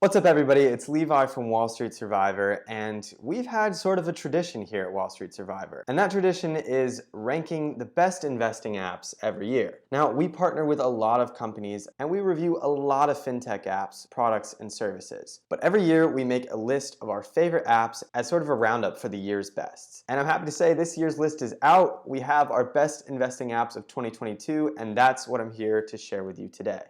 What's up, everybody? It's Levi from Wall Street Survivor, and we've had sort of a tradition here at Wall Street Survivor. And that tradition is ranking the best investing apps every year. Now, we partner with a lot of companies, and we review a lot of fintech apps, products, and services. But every year, we make a list of our favorite apps as sort of a roundup for the year's bests. And I'm happy to say this year's list is out. We have our best investing apps of 2022, and that's what I'm here to share with you today.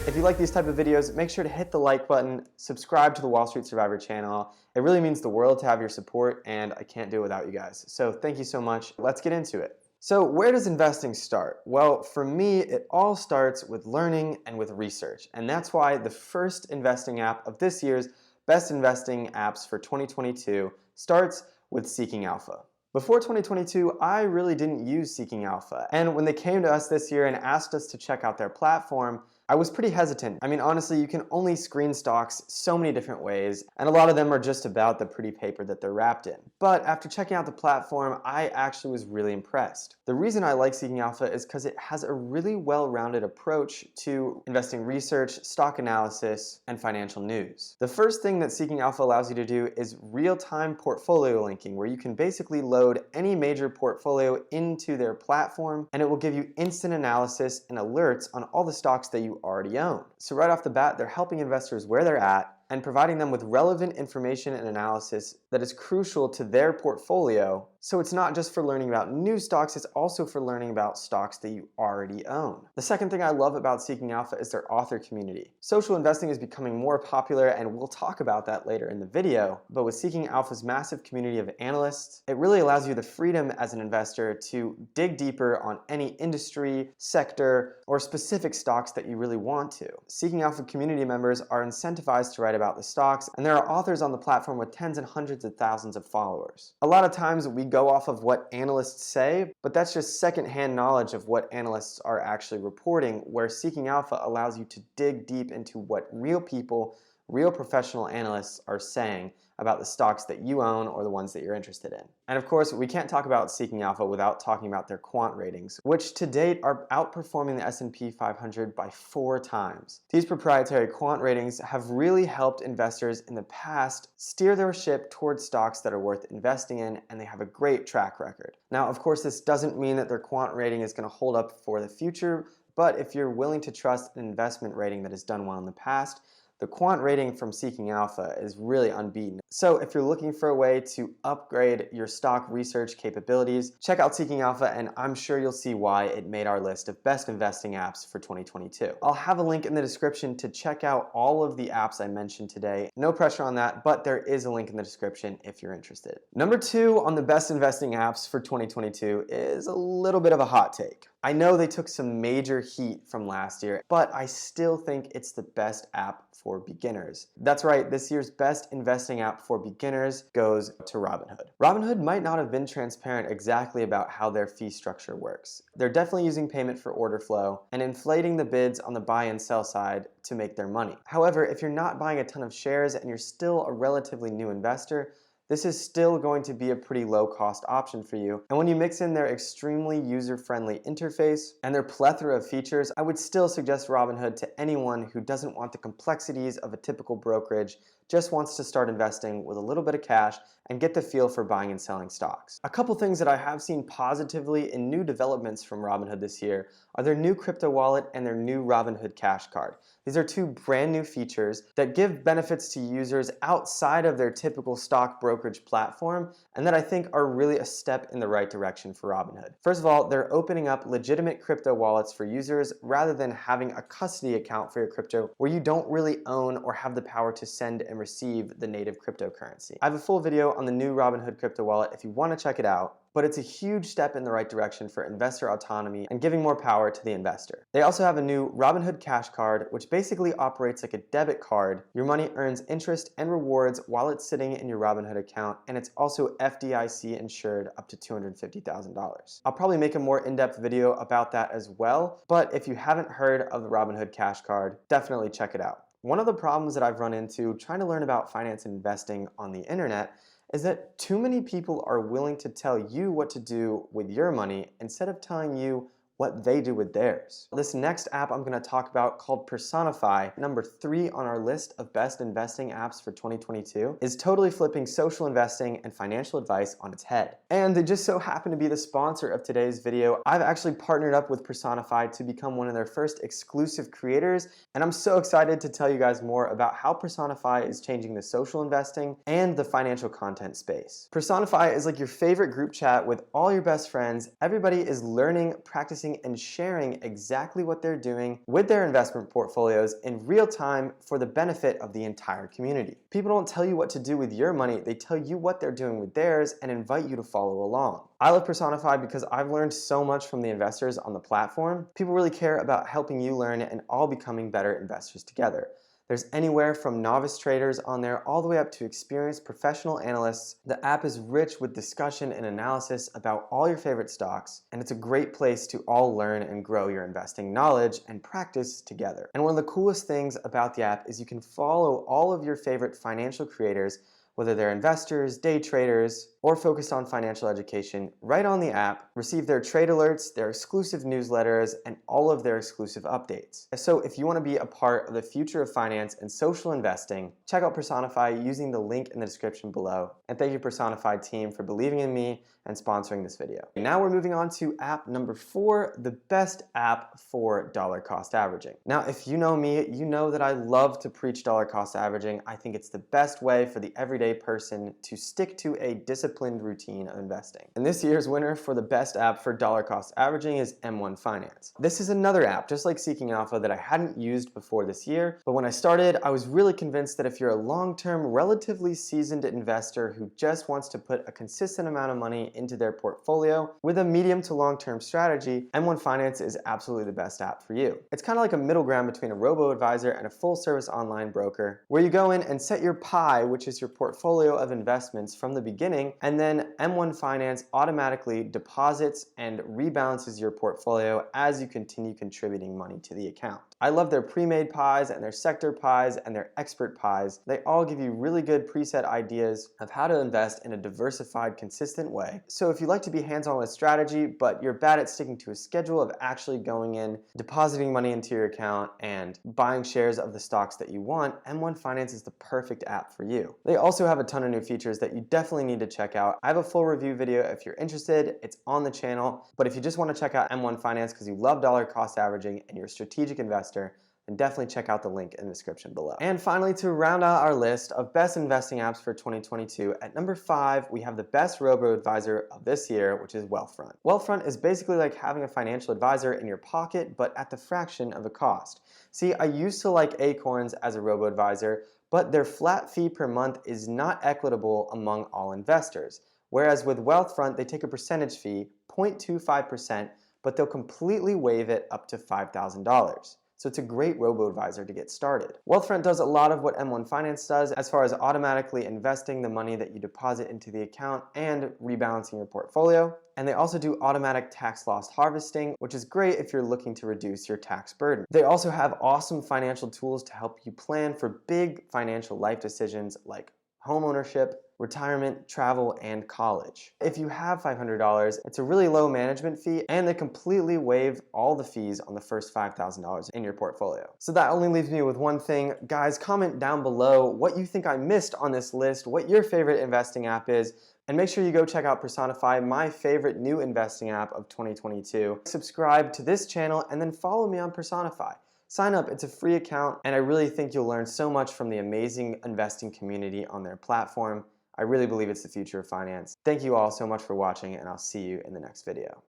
If you like these type of videos, make sure to hit the like button, subscribe to the Wall Street Survivor channel. It really means the world to have your support, and I can't do it without you guys. So thank you so much. Let's get into it. So where does investing start? Well, for me, it all starts with learning and with research. And that's why the first investing app of this year's Best Investing Apps for 2022 starts with Seeking Alpha. Before 2022, I really didn't use Seeking Alpha. And when they came to us this year and asked us to check out their platform, I was pretty hesitant. I mean, honestly, you can only screen stocks so many different ways, and a lot of them are just about the pretty paper that they're wrapped in. But after checking out the platform, I actually was really impressed. The reason I like Seeking Alpha is because it has a really well-rounded approach to investing research, stock analysis, and financial news. The first thing that Seeking Alpha allows you to do is real-time portfolio linking, where you can basically load any major portfolio into their platform, and it will give you instant analysis and alerts on all the stocks that you already own. So right off the bat, they're helping investors where they're at and providing them with relevant information and analysis that is crucial to their portfolio. So it's not just for learning about new stocks, it's also for learning about stocks that you already own. The second thing I love about Seeking Alpha is their author community. Social investing is becoming more popular, and we'll talk about that later in the video. But with Seeking Alpha's massive community of analysts, it really allows you the freedom as an investor to dig deeper on any industry, sector, or specific stocks that you really want to. Seeking Alpha community members are incentivized to write about the stocks, and there are authors on the platform with tens and hundreds of thousands of followers. A lot of times we go off of what analysts say, but that's just secondhand knowledge of what analysts are actually reporting, where Seeking Alpha allows you to dig deep into what real people, real professional analysts are saying about the stocks that you own or the ones that you're interested in. And of course, we can't talk about Seeking Alpha without talking about their quant ratings, which to date are outperforming the S&P 500 by 4 times. These proprietary quant ratings have really helped investors in the past steer their ship towards stocks that are worth investing in, and they have a great track record. Now, of course, this doesn't mean that their quant rating is going to hold up for the future, but if you're willing to trust an investment rating that has done well in the past, the quant rating from Seeking Alpha is really unbeaten. So if you're looking for a way to upgrade your stock research capabilities, check out Seeking Alpha, and I'm sure you'll see why it made our list of best investing apps for 2022. I'll have a link in the description to check out all of the apps I mentioned today. No pressure on that, but there is a link in the description if you're interested. Number 2 on the best investing apps for 2022 is a little bit of a hot take. I know they took some major heat from last year, but I still think it's the best app for beginners. That's right, this year's best investing app for beginners goes to Robinhood. Robinhood might not have been transparent exactly about how their fee structure works. They're definitely using payment for order flow and inflating the bids on the buy and sell side to make their money. However, if you're not buying a ton of shares and you're still a relatively new investor, this is still going to be a pretty low-cost option for you. And when you mix in their extremely user-friendly interface and their plethora of features, I would still suggest Robinhood to anyone who doesn't want the complexities of a typical brokerage, just wants to start investing with a little bit of cash and get the feel for buying and selling stocks. A couple things that I have seen positively in new developments from Robinhood this year are their new crypto wallet and their new Robinhood Cash Card. These are 2 brand new features that give benefits to users outside of their typical stock brokerage platform, and that I think are really a step in the right direction for Robinhood. First of all, they're opening up legitimate crypto wallets for users rather than having a custody account for your crypto where you don't really own or have the power to send and receive the native cryptocurrency. I have a full video on the new Robinhood crypto wallet if you want to check it out, but it's a huge step in the right direction for investor autonomy and giving more power to the investor. They also have a new Robinhood Cash Card, which basically operates like a debit card. Your money earns interest and rewards while it's sitting in your Robinhood account, and it's also FDIC insured up to $250,000. I'll probably make a more in-depth video about that as well, but if you haven't heard of the Robinhood Cash Card, definitely check it out. One of the problems that I've run into trying to learn about finance and investing on the internet is that too many people are willing to tell you what to do with your money instead of telling you what they do with theirs. This next app I'm going to talk about, called Personify, number 3 on our list of best investing apps for 2022, is totally flipping social investing and financial advice on its head. And they just so happen to be the sponsor of today's video. I've actually partnered up with Personify to become one of their first exclusive creators, and I'm so excited to tell you guys more about how Personify is changing the social investing and the financial content space. Personify is like your favorite group chat with all your best friends. Everybody is learning, practicing, and sharing exactly what they're doing with their investment portfolios in real time for the benefit of the entire community. People don't tell you what to do with your money, they tell you what they're doing with theirs and invite you to follow along. I love Personify because I've learned so much from the investors on the platform. People really care about helping you learn and all becoming better investors together. There's anywhere from novice traders on there all the way up to experienced professional analysts. The app is rich with discussion and analysis about all your favorite stocks, and it's a great place to all learn and grow your investing knowledge and practice together. And one of the coolest things about the app is you can follow all of your favorite financial creators, whether they're investors, day traders, or focused on financial education, right on the app, receive their trade alerts, their exclusive newsletters, and all of their exclusive updates. So if you want to be a part of the future of finance and social investing, check out Personify using the link in the description below. And thank you, Personify team, for believing in me and sponsoring this video. Now we're moving on to app number 4, the best app for dollar cost averaging. Now, if you know me, you know that I love to preach dollar cost averaging. I think it's the best way for the everyday person to stick to a disciplined routine of investing. And this year's winner for the best app for dollar cost averaging is M1 Finance. This is another app, just like Seeking Alpha, that I hadn't used before this year, but when I started, I was really convinced that if you're a long-term, relatively seasoned investor who just wants to put a consistent amount of money into their portfolio with a medium to long-term strategy, M1 Finance is absolutely the best app for you. It's kind of like a middle ground between a robo-advisor and a full-service online broker, where you go in and set your pie, which is your portfolio of investments, from the beginning, and then M1 Finance automatically deposits and rebalances your portfolio as you continue contributing money to the account. I love their pre-made pies and their sector pies and their expert pies. They all give you really good preset ideas of how to invest in a diversified, consistent way. So if you like to be hands-on with strategy, but you're bad at sticking to a schedule of actually going in, depositing money into your account, and buying shares of the stocks that you want, M1 Finance is the perfect app for you. They also have a ton of new features that you definitely need to check out. I have a full review video if you're interested. It's on the channel. But if you just want to check out M1 Finance because you love dollar cost averaging and you're a strategic investor, then definitely check out the link in the description below. And finally, to round out our list of best investing apps for 2022, at number 5, we have the best robo-advisor of this year, which is Wealthfront. Wealthfront is basically like having a financial advisor in your pocket, but at the fraction of the cost. See, I used to like Acorns as a robo-advisor, but their flat fee per month is not equitable among all investors. Whereas with Wealthfront, they take a percentage fee, 0.25%, but they'll completely waive it up to $5,000. So it's a great robo-advisor to get started. Wealthfront does a lot of what M1 Finance does as far as automatically investing the money that you deposit into the account and rebalancing your portfolio. And they also do automatic tax loss harvesting, which is great if you're looking to reduce your tax burden. They also have awesome financial tools to help you plan for big financial life decisions like home ownership, retirement, travel, and college. If you have $500, it's a really low management fee, and they completely waive all the fees on the first $5,000 in your portfolio. So that only leaves me with one thing. Guys, comment down below what you think I missed on this list, what your favorite investing app is, and make sure you go check out Personify, my favorite new investing app of 2022. Subscribe to this channel, and then follow me on Personify. Sign up, it's a free account, and I really think you'll learn so much from the amazing investing community on their platform. I really believe it's the future of finance. Thank you all so much for watching, and I'll see you in the next video.